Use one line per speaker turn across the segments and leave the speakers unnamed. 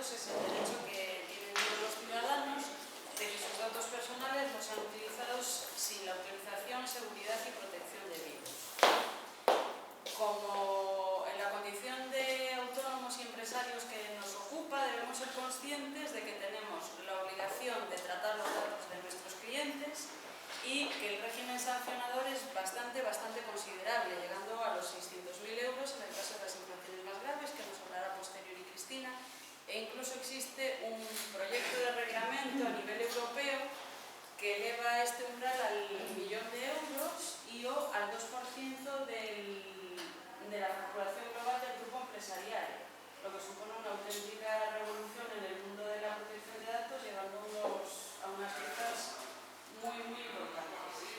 datos es el derecho que tienen todos los ciudadanos de que sus datos personales no sean utilizados sin la autorización, seguridad y protección debidos. Como en la condición de autónomos y empresarios que nos ocupa, debemos ser conscientes de que tenemos la obligación de tratar los datos de nuestros clientes y que el régimen sancionador es bastante considerable, llegando a los 600.000 euros en el caso de las infracciones más graves, que nos hablará posteriori Cristina, e incluso existe un proyecto de reglamento a nivel europeo que eleva este umbral al 1.000.000 de euros y o al 2% de la facturación global del grupo empresarial, lo que supone una auténtica revolución en el mundo de la protección de datos, llevándonos a unas cifras muy importantes.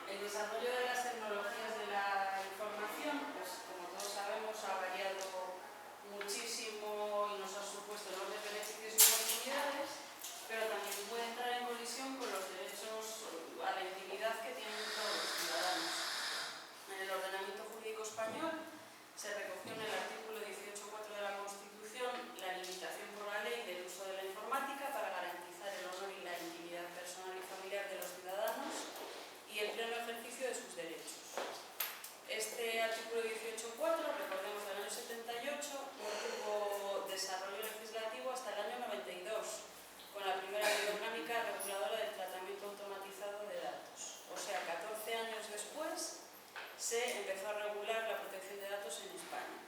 El desarrollo de las tecnologías de la información, pues como todos sabemos, ha variado muchísimo y nos ha supuesto enormes beneficios y oportunidades, pero también puede entrar en colisión con los derechos a la intimidad que tienen todos los ciudadanos. En el ordenamiento jurídico español se recogió en el artículo 18.4 de la Constitución la limitación por la ley del uso de la informática para garantizar el honor y la intimidad personal y familiar de los ciudadanos y el pleno ejercicio de sus derechos. Este artículo 18.4, recordemos, del año 78, no tuvo desarrollo legislativo hasta el año 92, con la primera ley orgánica reguladora del tratamiento automatizado de datos. O sea, 14 años después se empezó a regular la protección de datos en España.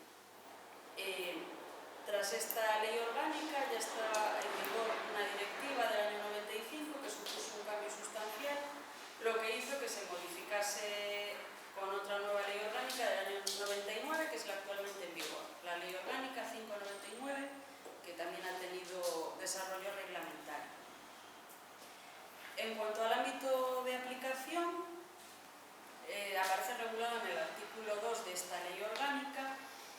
Tras esta ley orgánica ya está en vigor una directiva del año 95 que supuso un cambio sustancial, lo que hizo que se modificase con otra nueva ley orgánica del año 99, que es la actualmente en vigor, la ley orgánica 599, que también ha tenido desarrollo reglamentario. En cuanto al ámbito de aplicación, aparece regulado en el artículo 2 de esta ley orgánica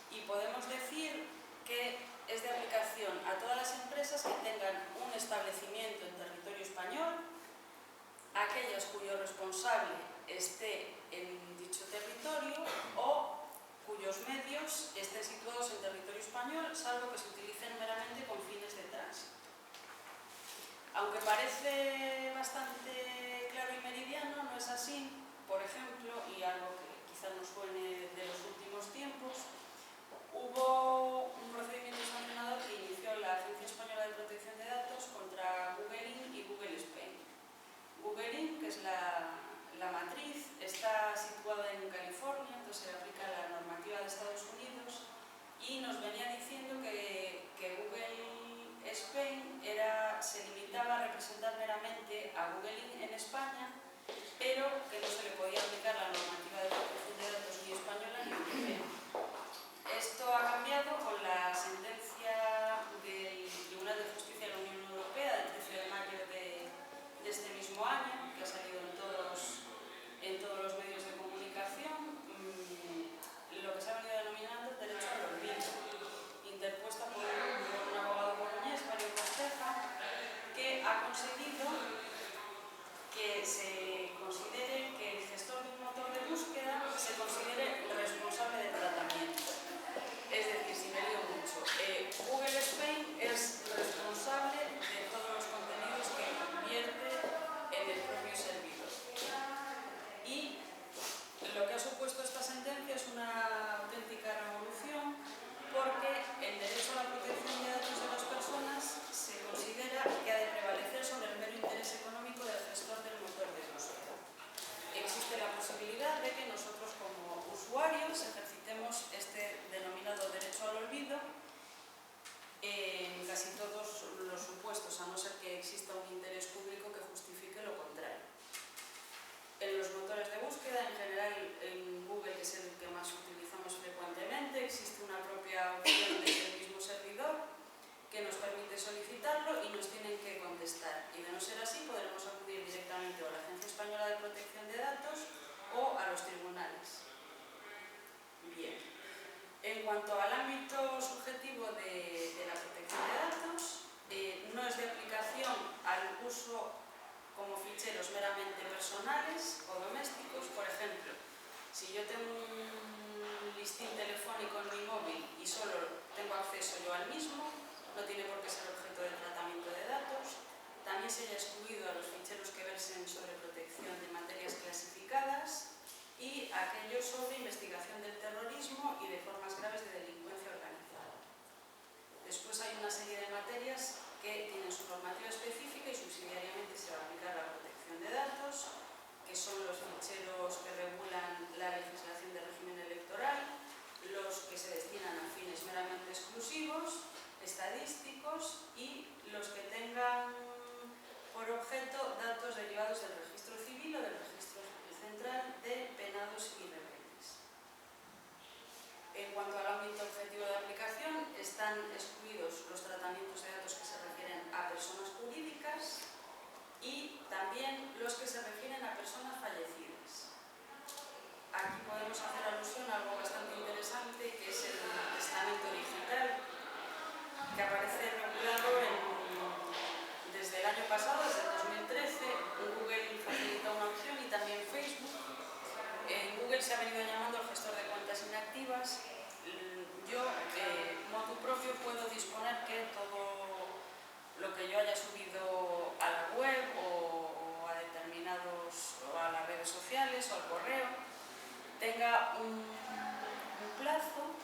y podemos decir que es de aplicación a todas las empresas que tengan un establecimiento en territorio español, aquellas cuyo responsable esté en dicho territorio o cuyos medios estén situados en territorio español, salvo que se utilicen meramente con fines de tránsito. Aunque parece bastante claro y meridiano, no es así. Por ejemplo, y algo que quizá nos suene de los últimos tiempos, hubo un procedimiento sancionador que inició la Agencia Española de Protección de Datos contra Google Inc. y Google Spain. Google Inc., que es la matriz, está situada en California, entonces se le aplica la normativa de Estados Unidos y nos venía diciendo que Google Spain se limitaba a representar meramente a Google Inc. en España, pero que no se le podía aplicar la normativa de protección de datos ni española ni europea. Esto ha cambiado con la sentencia del Tribunal de Justicia de la Unión Europea del 13 de mayo de este mismo año, que ha salido en todos los medios de comunicación, lo que se ha venido denominando el derecho al olvido, interpuesta por un abogado boloñés, Mario Costeja, que ha conseguido que se considere que el gestor de un motor de búsqueda se considere responsable del tratamiento. Es decir, si me lío mucho, Google Spain es responsable de todos los contenidos que convierte en el propio servidor. Y lo que ha supuesto esta sentencia es una auténtica revolución, porque el derecho a la protección de datos de las personas se considera que ha de prevalecer sobre el mero interés económico del gestor del motor de búsqueda. Existe la posibilidad de que nosotros como usuarios ejercitemos este denominado derecho al olvido en casi todos los supuestos, a no ser que exista un interés público que justifique lo contrario. En los motores de búsqueda, en general en Google, que es el que más utilizamos frecuentemente, existe una propia opción desde el mismo servidor que nos permite solicitarlo y nos tienen que contestar. Y de no ser así, podremos acudir directamente a la Agencia Española de Protección de Datos o a los tribunales. Bien. En cuanto al ámbito subjetivo de la protección de datos, no es de aplicación al uso como ficheros meramente personales o domésticos. Por ejemplo, si yo tengo un listín telefónico en mi móvil y solo tengo acceso yo al mismo, no tiene por qué ser objeto de tratamiento de datos. También se haya excluido a los ficheros que versen sobre protección de materias clasificadas y aquellos sobre investigación del terrorismo y de formas graves de delincuencia organizada. Después hay una serie de materias que tienen su normativa específica y subsidiariamente se va a aplicar la protección de datos, que son los ficheros que regulan la legislación de régimen electoral, los que se destinan a fines meramente exclusivos, estadísticos y los que tengan por objeto datos derivados del registro civil o del registro central de penados y rebeldes. En cuanto al ámbito objetivo de aplicación, están excluidos los tratamientos de datos que se refieren a personas jurídicas y también los que se refieren a personas fallecidas. Aquí podemos hacer alusión a algo bastante interesante, que es el testamento digital, que aparece regulado desde el año pasado, desde el 2013. Google facilita una opción y también Facebook. En Google se ha venido llamando el gestor de cuentas inactivas. Yo, motu propio, puedo disponer que todo lo que yo haya subido a la web o a determinados, o a las redes sociales o al correo, tenga un plazo.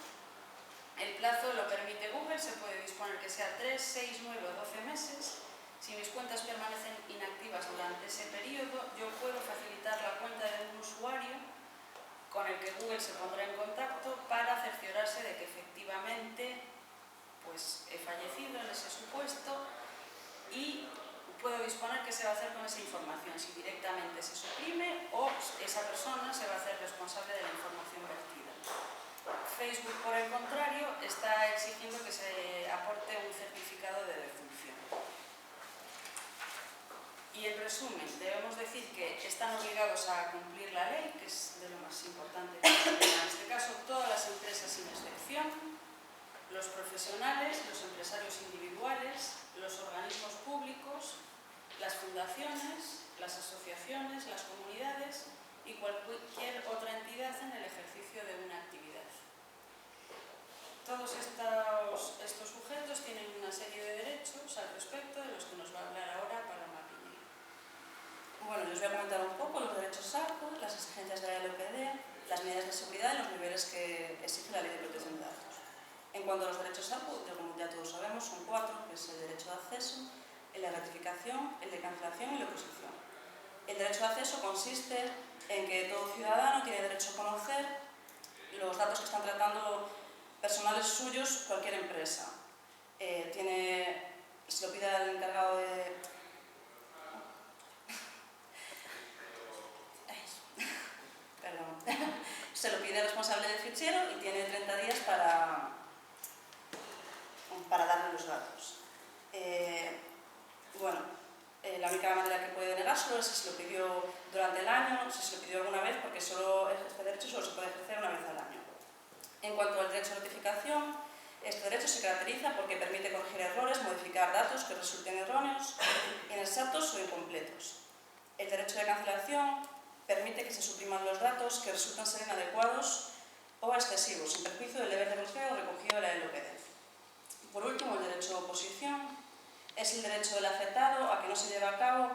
El plazo lo permite Google, se puede disponer que sea 3, 6, 9 o 12 meses. Si mis cuentas permanecen inactivas durante ese periodo, yo puedo facilitar la cuenta de un usuario con el que Google se pondrá en contacto para cerciorarse de que efectivamente pues, he fallecido en ese supuesto y puedo disponer qué se va a hacer con esa información, si directamente se suprime o esa persona se va a hacer responsable de la información vertida. Facebook, por el contrario, está exigiendo que se aporte un certificado de defunción. Y en resumen, debemos decir que están obligados a cumplir la ley, que es de lo más importante que en este caso, todas las empresas sin excepción, los profesionales, los empresarios individuales, los organismos públicos, las fundaciones, las asociaciones, las comunidades y cualquier otra entidad en el ejercicio de una actividad. Todos estos sujetos tienen una serie de derechos al respecto, de los que nos va a hablar ahora Paloma Piñero.
Bueno, les voy a comentar un poco los derechos ARCO, las exigencias de la LOPD, las medidas de seguridad y los niveles que exige la Ley de Protección de Datos. En cuanto a los derechos ARCO, como ya todos sabemos, son 4, que es el derecho de acceso, el de ratificación, el de cancelación y la oposición. El derecho de acceso consiste en que todo ciudadano tiene derecho a conocer los datos que están tratando personales suyos cualquier empresa. Se lo pide al encargado de... Perdón. Se lo pide al responsable del fichero y tiene 30 días para darle los datos. La única manera que puede negárselo es si se lo pidió durante el año, si se lo pidió alguna vez, porque este derecho solo se puede ejercer una vez al año. En cuanto al derecho de notificación, este derecho se caracteriza porque permite corregir errores, modificar datos que resulten erróneos, inexactos o incompletos. El derecho de cancelación permite que se supriman los datos que resultan ser inadecuados o excesivos, sin perjuicio del deber de búsqueda recogido en la LOPD. Por último, el derecho de oposición es el derecho del afectado a que no se lleve a cabo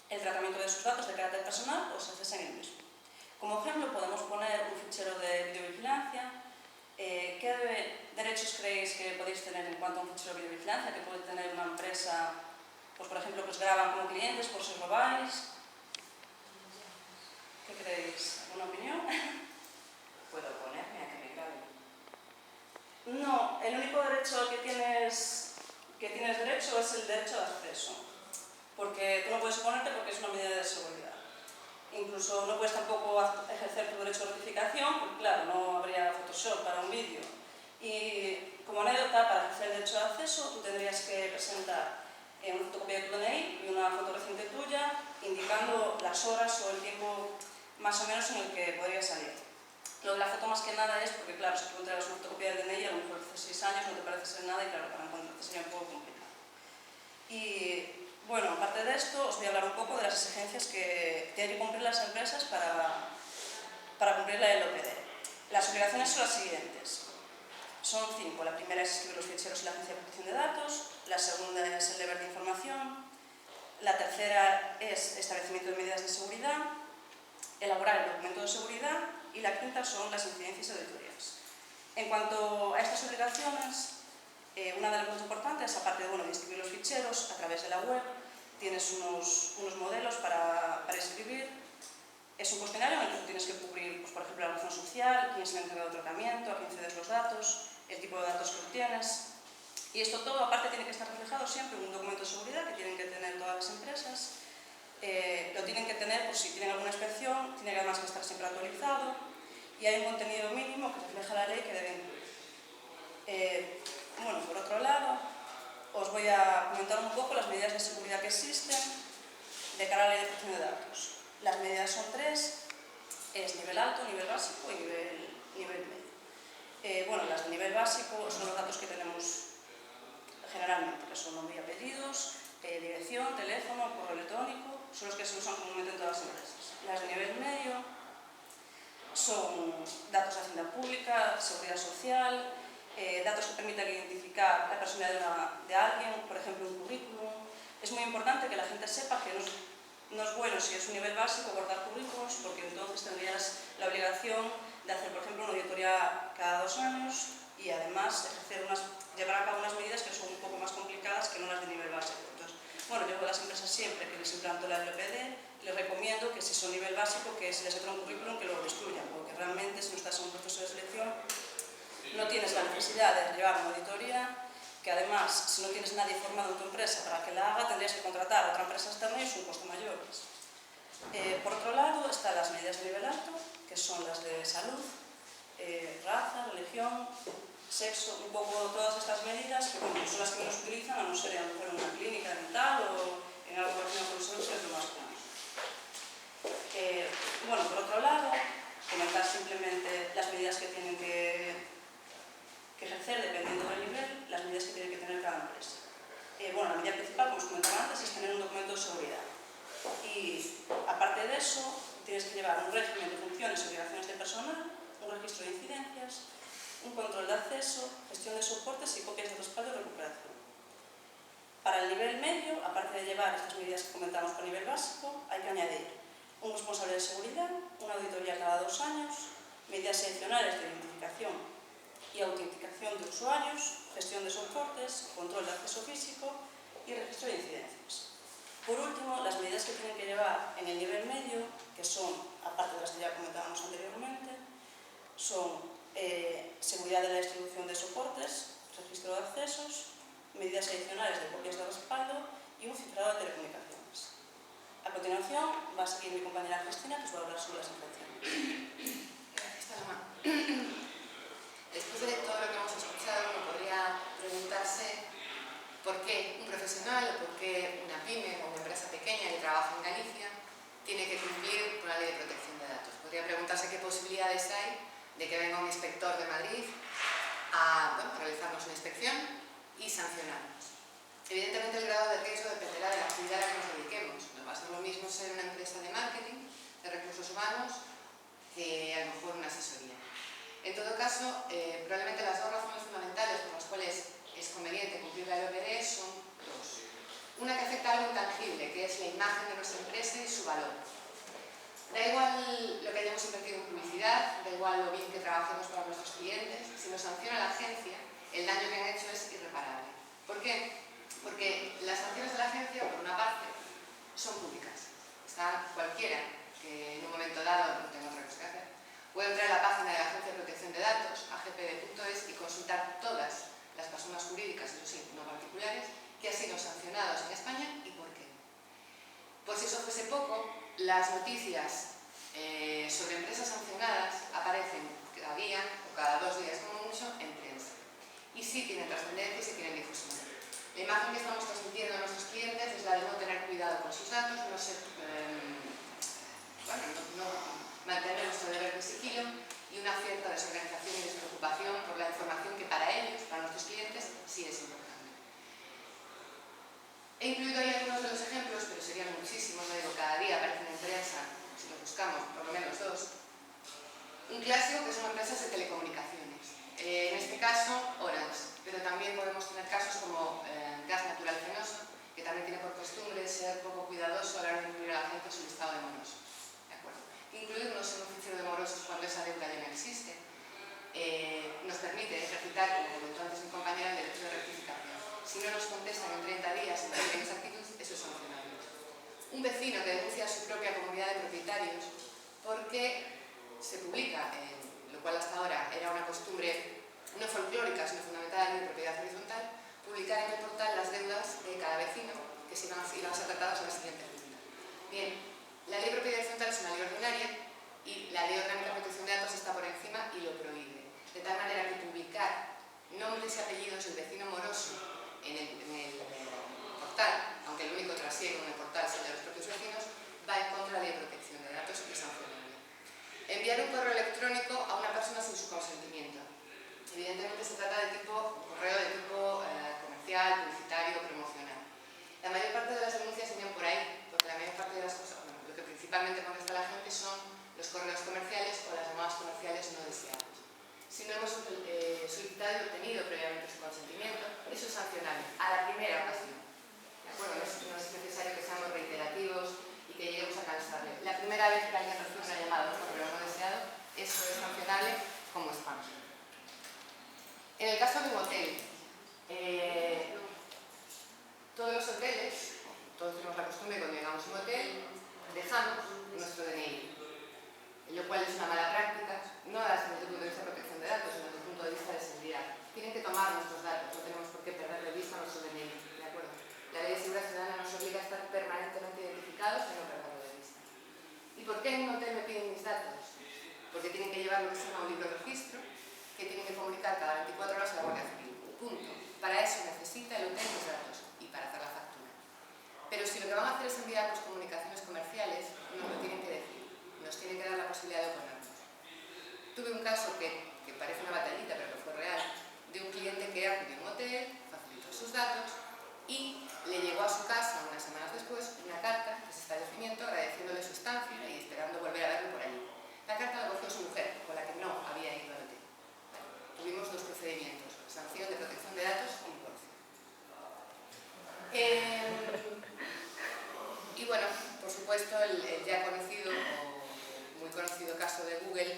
el tratamiento de sus datos de carácter personal o se cesen el mismo. Como ejemplo, podemos poner un fichero de videovigilancia. ¿Qué derechos creéis que podéis tener en cuanto a un fichero de videovigilancia que puede tener una empresa, pues por ejemplo, que os graban como clientes por si os robáis? ¿Qué creéis? ¿Alguna opinión?
¿Puedo oponerme a que me graben?
No, el único derecho que tienes derecho es el derecho de acceso, porque tú no puedes oponerte porque es una medida de seguridad. Incluso no puedes tampoco ejercer tu derecho de notificación, porque claro, no habría Photoshop para un vídeo. Y como anécdota, para ejercer el derecho de acceso, tú tendrías que presentar una fotocopia de tu DNI y una foto reciente tuya, indicando las horas o el tiempo más o menos en el que podría salir. Lo de la foto más que nada es porque, claro, si tú entregas una fotocopia del DNI, a lo mejor hace 6 años no te parece ser nada y claro, para encontrarte sería un poco complicado. Y bueno, aparte de esto, os voy a hablar un poco de las exigencias que tienen que cumplir las empresas para cumplir la LOPD. Las obligaciones son las siguientes. Son 5. La primera es escribir los ficheros en la Agencia de Protección de Datos, la segunda es el deber de información, la tercera es establecimiento de medidas de seguridad, elaborar el documento de seguridad y la quinta son las incidencias y auditorías. En cuanto a estas obligaciones, una de las más importantes, aparte de escribir los ficheros a través de la web, tienes unos modelos para escribir. Es un cuestionario en el que tú tienes que cubrir, pues, por ejemplo, la razón social, quién es el encargado del tratamiento, a quién cedes los datos, el tipo de datos que obtienes. Y esto todo, aparte, tiene que estar reflejado siempre en un documento de seguridad que tienen que tener todas las empresas. Lo tienen que tener, pues, si tienen alguna inspección, tiene que además que estar siempre actualizado y hay un contenido mínimo que refleja la ley que debe incluir. Bueno, por otro lado, os voy a comentar un poco las medidas de seguridad que existen de cara a la ley de protección de datos. Las medidas son 3, es nivel alto, nivel básico y nivel medio. Bueno, las de nivel básico son los datos que tenemos generalmente, que son nombre y apellidos, dirección, teléfono, correo electrónico, son los que se usan comúnmente en todas las empresas. Las de nivel medio son datos de hacienda pública, seguridad social, datos que permitan identificar la personalidad de alguien, por ejemplo, un currículum. Es muy importante que la gente sepa que no es bueno, si es un nivel básico, guardar currículums, porque entonces tendrías la obligación de hacer, por ejemplo, una auditoría cada 2 años y además llevar a cabo unas medidas que son un poco más complicadas que no las de nivel básico. Entonces, bueno, yo a las empresas siempre que les implanto la LPD, les recomiendo que si son nivel básico, que si les entra un currículum, que lo destruyan, porque realmente si no estás en un proceso de selección, no tienes la necesidad de llevar una auditoría, que además, si no tienes nadie formado en tu empresa para que la haga, tendrías que contratar a otra empresa externa y es un costo mayor. Por otro lado, están las medidas de nivel alto, que son las de salud, raza, religión, sexo, un poco todas estas medidas, que son las que menos utilizan, a no ser en una clínica dental o en algo relacionado con salud, que es lo más común. Bueno, por otro lado, comentar simplemente las medidas que tienen que ejercer dependiendo del nivel, las medidas que tiene que tener cada empresa. Bueno, la medida principal, como os comentaba antes, es tener un documento de seguridad. Y aparte de eso, tienes que llevar un régimen de funciones y obligaciones de personal, un registro de incidencias, un control de acceso, gestión de soportes y copias de respaldo y recuperación. Para el nivel medio, aparte de llevar estas medidas que comentamos por nivel básico, hay que añadir un responsable de seguridad, una auditoría cada 2 años, medidas adicionales de identificación y autenticación de usuarios, gestión de soportes, control de acceso físico y registro de incidencias. Por último, las medidas que tienen que llevar en el nivel medio, que son, aparte de las que ya comentábamos anteriormente, son seguridad de la distribución de soportes, registro de accesos, medidas adicionales de copias de respaldo y un cifrado de telecomunicaciones. A continuación va a seguir mi compañera Cristina, que os va a hablar sobre las infracciones.
Gracias, Paloma. Después de todo lo que hemos escuchado, uno podría preguntarse por qué un profesional o por qué una pyme o una empresa pequeña que trabaja en Galicia tiene que cumplir con la ley de protección de datos. Podría preguntarse qué posibilidades hay de que venga un inspector de Madrid a realizarnos una inspección y sancionarnos. Evidentemente el grado de riesgo dependerá de la actividad a la que nos dediquemos. No va a ser lo mismo ser una empresa de marketing, de recursos humanos, que a lo mejor una asesoría. En todo caso, probablemente las 2 razones fundamentales por las cuales es conveniente cumplir la LPD son 2. Una que afecta a algo intangible, que es la imagen de nuestra empresa y su valor. Da igual lo que hayamos invertido en publicidad, da igual lo bien que trabajemos para nuestros clientes, si nos sanciona la agencia, el daño que han hecho es irreparable. ¿Por qué? Porque las sanciones de la agencia, por una parte, son públicas. Está cualquiera que en un momento dado no tenga otra cosa que hacer, puede entrar a la página de la Agencia de Protección de Datos, agpd.es, y consultar todas las personas jurídicas, eso sí, no particulares, que han sido sancionados en España y por qué. Por si eso fuese poco, las noticias sobre empresas sancionadas aparecen cada día o cada 2 días como mucho en prensa. Y sí tienen trascendencia y sí tienen difusión. La imagen que estamos transmitiendo a nuestros clientes es la de no tener cuidado con sus datos, no mantener nuestro deber de sigilo y una cierta desorganización y despreocupación por la información que para ellos, para nuestros clientes, sí es importante. He incluido ahí algunos de los ejemplos, pero serían muchísimos, no digo, cada día aparecen en prensa, si los buscamos, por lo menos 2. Un clásico que son empresas de telecomunicaciones. En este este caso, Orange, pero también podemos tener casos como Gas Natural Fenosa, que también tiene por costumbre ser poco cuidadoso a la hora de incluir a la gente en su listado de morosos. ¿De acuerdo? Incluirnos en un fichero de morosos cuando esa deuda ya no existe nos permite ejercitar, como comentó antes mi compañera, el derecho de rectificación. Si no nos contestan en 30 días en cualquier exactitud, eso es sancionable. Un vecino que denuncia a su propia comunidad de propietarios porque se publica, lo cual hasta ahora era una costumbre no folclórica, sino fundamental en propiedad horizontal, publicar en el portal las deudas de cada vecino que se iban a ser tratadas en la siguiente junta. Bien, la ley de propiedad horizontal es una ley ordinaria y la ley orgánica de protección de datos está por encima y lo prohíbe. De tal manera que publicar nombres y apellidos del vecino moroso en el portal, aunque el único trasiego en el portal sea el de los propios vecinos, va en contra de la ley de protección de datos y es sancionable. Enviar un correo electrónico a una persona sin su consentimiento. Evidentemente se trata de correo de tipo comercial, publicitario, promocional. La mayor parte de las denuncias vienen por ahí, porque la mayor parte de las cosas, bueno, lo que principalmente molesta a la gente son los correos comerciales o las llamadas comerciales no deseadas. Si no hemos solicitado y obtenido previamente su consentimiento, eso es sancionable a la primera ocasión. ¿De acuerdo? No es necesario que seamos reiterativos y que lleguemos a cansarle. La primera vez que alguien recibe una llamada o un correo no deseado, eso es sancionable como spam. En el caso de un hotel, todos los hoteles, todos tenemos la costumbre cuando llegamos a un hotel, dejamos nuestro DNI, lo cual es una mala práctica, no desde el punto de vista de protección de datos, sino desde el punto de vista de seguridad. Tienen que tomar nuestros datos, no tenemos por qué perder de vista nuestro DNI, ¿de acuerdo? La ley de seguridad ciudadana nos obliga a estar permanentemente identificados y no perderlo de vista. ¿Y por qué en un hotel me piden mis datos? Porque tienen que llevar lo que se llama un libro de registro, que tienen que comunicar cada 24 horas a la Guardia Civil. Punto. Para eso necesita el hotel mis datos y para hacer la factura. Pero si lo que van a hacer es enviar las comunicaciones comerciales, nos lo tienen que decir. Nos tienen que dar la posibilidad de oponernos. Tuve un caso que parece una batallita, pero que fue real, de un cliente que acudió a un hotel, facilitó sus datos y le llegó a su casa unas semanas después una carta de establecimiento agradeciéndole su estancia y esperando volver a verlo por allí. La carta la cogió su mujer, con la que no había ido al hotel. Bueno, tuvimos dos procedimientos, sanción de protección de datos y divorcio. Y bueno, por supuesto, el ya conocido o muy conocido caso de Google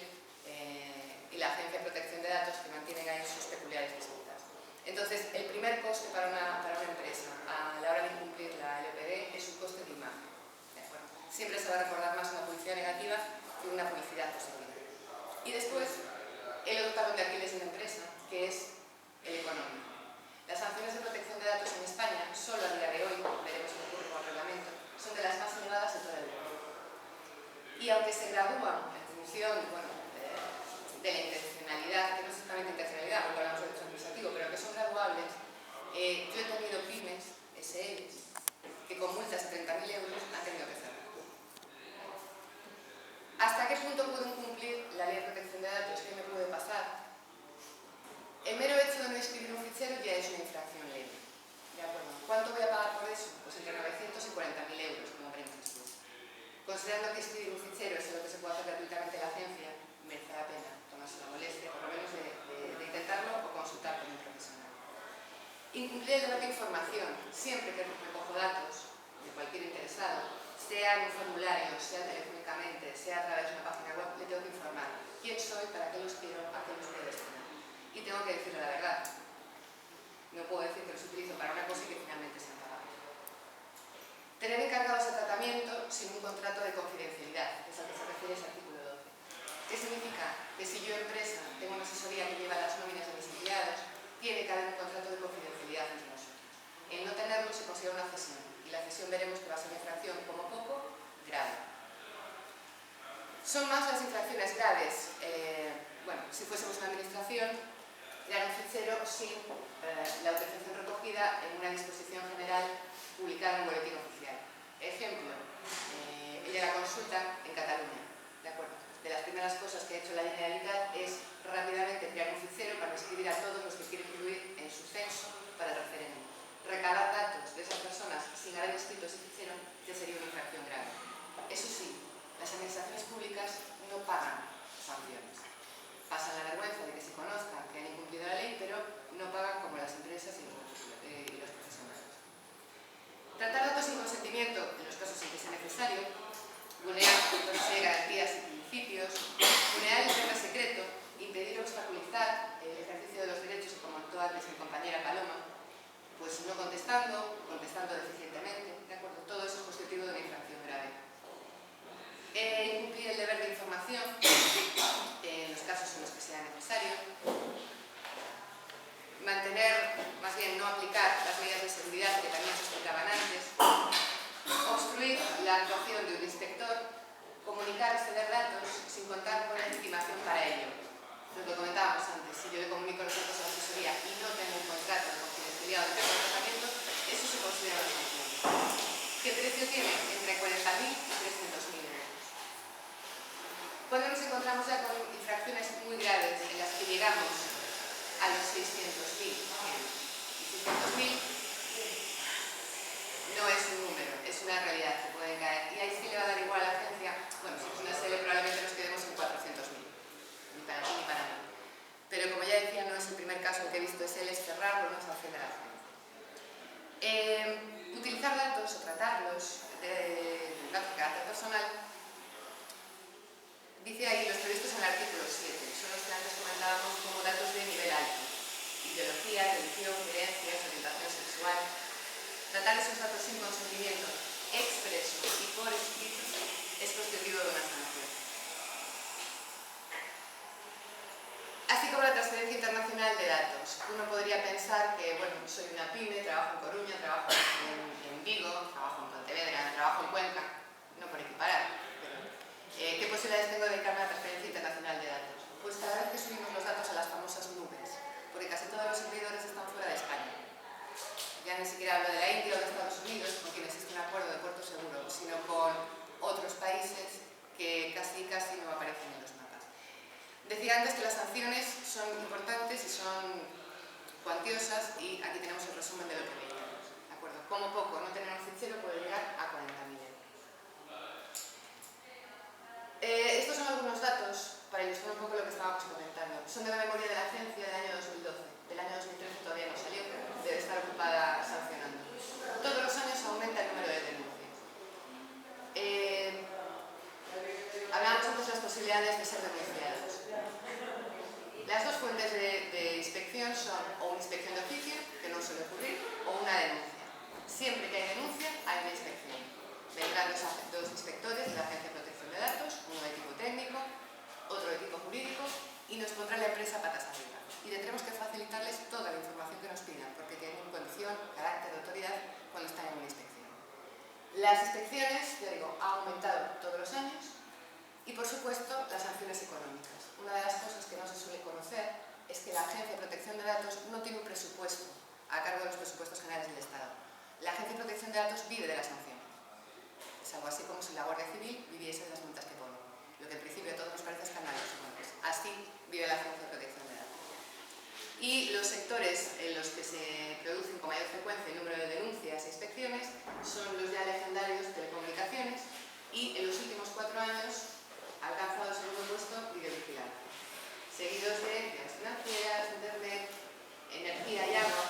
y la Agencia de Protección de Datos que mantienen ahí sus peculiares disputas. Entonces, el primer coste para una empresa a la hora de incumplir la LPD es un coste de imagen. ¿De acuerdo? Siempre se va a recordar más una publicidad negativa que una publicidad positiva. Y después, el otro talón de Aquiles de una empresa, que es el económico. Las sanciones de protección de datos en España, solo a día de hoy, veremos qué ocurre con el reglamento, son de las más elevadas de toda Europa. Y aunque se gradúan en función, de la intencionalidad, que no es exactamente intencionalidad, porque hablamos de derecho administrativo, pero que son graduables, yo he tenido pymes, SLs, que con multas de 30.000 euros han tenido que cerrar. ¿Hasta qué punto pueden cumplir la ley de protección de datos? ¿Qué me puede pasar? El mero hecho de no escribir un fichero ya es una infracción leve. ¿De acuerdo? ¿Cuánto voy a pagar por eso? Pues entre 900 y 40.000 euros, como veremos después. Considerando que escribir un fichero es lo que se puede hacer gratuitamente en la agencia, merece la pena tomarse la molestia, por lo menos de intentarlo o consultar con un profesional. Incumplir el deber de información. Siempre que recojo datos de cualquier interesado, sea en un formulario, sea telefónicamente, sea a través de una página web, le tengo que informar quién soy, para qué los quiero, a qué los voy a destinar. Y tengo que decirle la verdad. No puedo decir que los utilizo para una cosa y que finalmente sean pagados. Tener encargados de tratamiento sin un contrato de confidencialidad, que es al que se refiere ese artículo 12. ¿Qué significa? Que si yo, empresa, tengo una asesoría que lleva las nóminas de mis empleados, tiene que haber un contrato de confidencialidad entre nosotros. El no tenerlo se considera una cesión, y la cesión veremos que va a ser una infracción, como poco, grave. Son más las infracciones graves. Bueno, si fuésemos una administración, crear un fichero sin la autorización recogida en una disposición general publicada en un boletín oficial. Ejemplo, el de la consulta en Cataluña. ¿De acuerdo? De las primeras cosas que ha hecho la Generalitat es rápidamente crear un fichero para escribir a todos los que quieren incluir en su censo para el referéndum. Recabar datos de esas personas sin haber escrito ese fichero ya sería una infracción grave. Eso sí, las administraciones públicas no pagan sanciones. Pasan la vergüenza de que se conozca que han incumplido la ley, la actuación de un inspector comunicar o ceder datos sin contar con la legitimación para ello. Lo que comentábamos antes, si yo le comunico los datos a la asesoría y no tengo un contrato de confidencialidad o de tratamiento, eso se considera una sanción. ¿Qué precio tiene? Entre 40.000 y 300.000 euros. Cuando nos encontramos ya con infracciones muy graves en las que llegamos a los 600.000, y 600.000 no es un número, es una realidad que pueden caer. Y ahí sí le va a dar igual a la agencia, bueno, si es una serie probablemente nos quedemos en 400.000, ni para ti ni para mí. Pero como ya decía, no es el primer caso que he visto, es cerrar por una sanción de la agencia. Utilizar datos o tratarlos de datos de carácter personal, dice ahí los previstos en el artículo 7, son los que antes comentábamos como datos de nivel alto: ideología, religión, creencias, orientación sexual. Tratar esos datos sin consentimiento expreso y por escrito es constitutivo de una sanción. Así como la transferencia internacional de datos. Uno podría pensar que, bueno, soy una pyme, trabajo en Coruña, trabajo en Vigo, trabajo en Pontevedra, trabajo en Cuenca, no por equiparar, pero ¿qué posibilidades tengo de dedicarme a la transferencia internacional de datos? Pues cada vez que subimos los datos a las famosas nubes, porque casi todos los servidores están fuera de España. Ya ni siquiera hablo de la India o de Estados Unidos, con quien existe un acuerdo de puerto seguro, sino con otros países que casi no aparecen en los mapas. Decía antes que las sanciones son importantes y son cuantiosas, y aquí tenemos el resumen de lo que veíamos. ¿De acuerdo? Como poco, no tener un fichero puede llegar a 40.000 euros. Estos son algunos datos para ilustrar un poco lo que estábamos comentando. Son de la memoria de la agencia del año 2012. Del año 2013 todavía no salió, debe estar ocupada sancionando. Todos los años aumenta el número de denuncias. Hablábamos antes de las posibilidades de ser denunciados. Las dos fuentes de inspección son o una inspección de oficio, que no suele ocurrir, o una denuncia. Siempre que hay denuncia, hay una inspección. Vendrán dos inspectores de la Agencia de Protección de Datos, uno de tipo técnico, otro de tipo jurídico, y nos pondrá la empresa patas arriba. Y tendremos que facilitarles toda la información que nos pidan, porque tienen condición, carácter de autoridad cuando están en una inspección. Las inspecciones, ya digo, han aumentado todos los años, y por supuesto las sanciones económicas. Una de las cosas que no se suele conocer es que la Agencia de Protección de Datos no tiene un presupuesto a cargo de los presupuestos generales del Estado. La Agencia de Protección de Datos vive de las sanciones. Es algo así como si la Guardia Civil viviese de las multas que pone. Lo que en principio a todos nos parece escandaloso. Bueno, pues así vive la Agencia de Protección de Datos. Y los sectores en los que se producen con mayor frecuencia el número de denuncias e inspecciones son los ya legendarios telecomunicaciones, y en los últimos 4 años ha alcanzado el segundo puesto videovigilancia, seguidos de entidades financieras, internet, energía y agua.